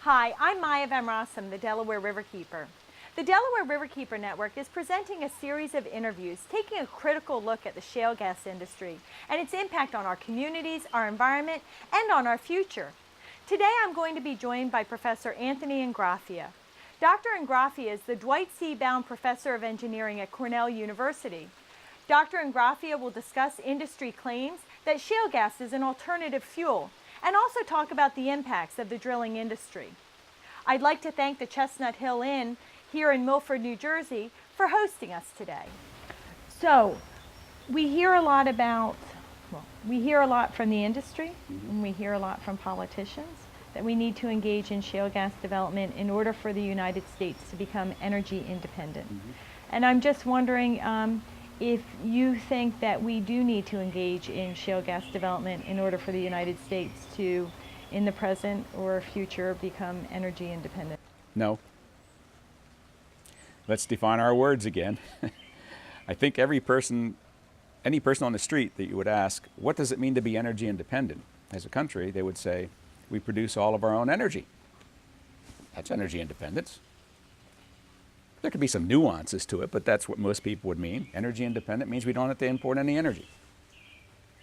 Hi, I'm Maya Van Rossum, the Delaware Riverkeeper. The Delaware Riverkeeper Network is presenting a series of interviews taking a critical look at the shale gas industry and its impact on our communities, our environment, and on our future. Today I'm going to be joined by Professor Anthony Ingraffea. Dr. Ingraffea is the Dwight C. Bound Professor of Engineering at Cornell University. Dr. Ingraffea will discuss industry claims that shale gas is an alternative fuel and also talk about the impacts of the drilling industry. I'd like to thank the Chestnut Hill Inn here in Milford, New Jersey for hosting us today. So, we hear a lot from the industry, and we hear a lot from politicians that we need to engage in shale gas development in order for the United States to become energy independent. And I'm just wondering if you think that we do need to engage in shale gas development in order for the United States to, in the present or future, become energy independent. No. Let's define our words again. I think any person on the street that you would ask, what does it mean to be energy independent? As a country, they would say, we produce all of our own energy. That's energy independence. There could be some nuances to it, but that's what most people would mean. Energy independent means we don't have to import any energy.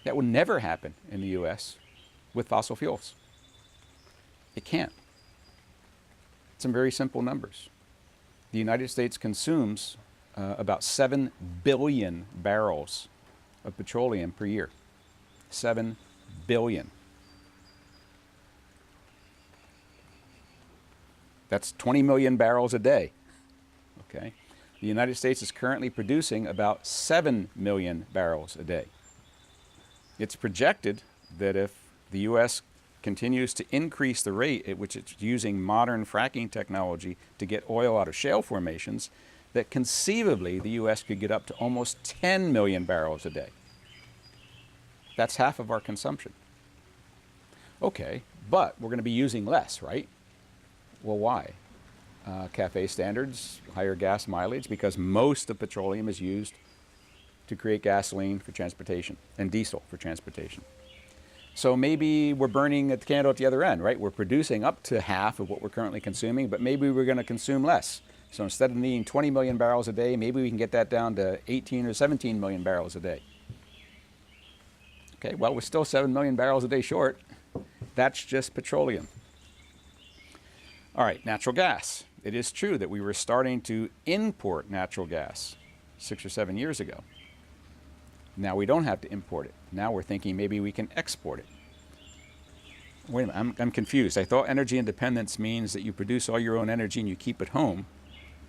That would never happen in the US with fossil fuels. It can't. Some very simple numbers. The United States consumes about 7 billion barrels of petroleum per year. 7 billion. That's 20 million barrels a day. Okay. The United States is currently producing about 7 million barrels a day. It's projected that if the U.S. continues to increase the rate at which it's using modern fracking technology to get oil out of shale formations, that conceivably the U.S. could get up to almost 10 million barrels a day. That's half of our consumption. Okay, but we're going to be using less, right? Well, why? CAFE standards, higher gas mileage, because most of petroleum is used to create gasoline for transportation and diesel for transportation. So maybe we're burning the candle at the other end, right? We're producing up to half of what we're currently consuming, but maybe we're going to consume less. So instead of needing 20 million barrels a day, maybe we can get that down to 18 or 17 million barrels a day. Okay, well, we're still 7 million barrels a day short. That's just petroleum. All right, natural gas. It is true that we were starting to import natural gas 6 or 7 years ago. Now we don't have to import it. Now we're thinking maybe we can export it. Wait a minute, I'm confused. I thought energy independence means that you produce all your own energy and you keep it home.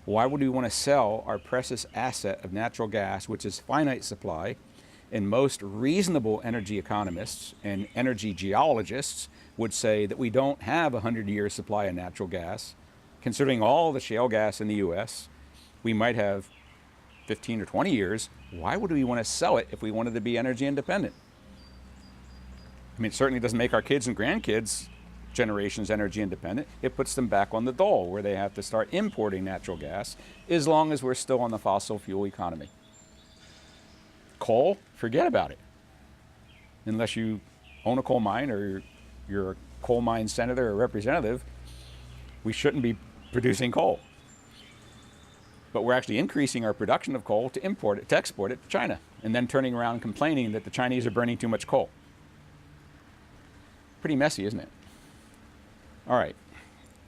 Why would we want to sell our precious asset of natural gas, which is finite supply, and most reasonable energy economists and energy geologists would say that we don't have a 100-year supply of natural gas. Considering all the shale gas in the US, we might have 15 or 20 years. Why would we want to sell it if we wanted to be energy independent? I mean, it certainly doesn't make our kids and grandkids' generations energy independent. It puts them back on the dole where they have to start importing natural gas as long as we're still on the fossil fuel economy. Coal, forget about it. Unless you own a coal mine or you're a coal mine senator or representative, we shouldn't be producing coal. But we're actually increasing our production of coal to import it, to export it to China, and then turning around complaining that the Chinese are burning too much coal. Pretty messy, isn't it? All right.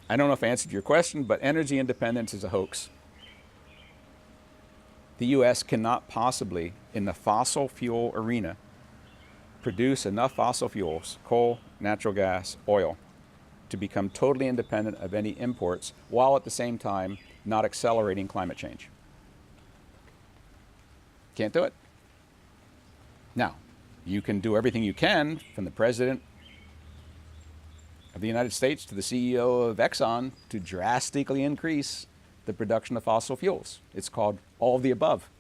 I don't know if I answered your question, but energy independence is a hoax. The U.S. cannot possibly, in the fossil fuel arena, produce enough fossil fuels, coal, natural gas, oil, to become totally independent of any imports, while at the same time not accelerating climate change. Can't do it. Now, you can do everything you can, from the President of the United States to the CEO of Exxon, to drastically increase the production of fossil fuels. It's called all of the above.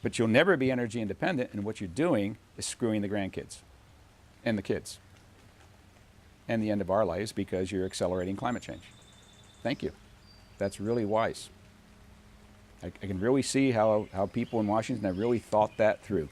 But you'll never be energy independent, and what you're doing is screwing the grandkids and the kids and the end of our lives, because you're accelerating climate change. Thank you. That's really wise. I can really see how people in Washington have really thought that through.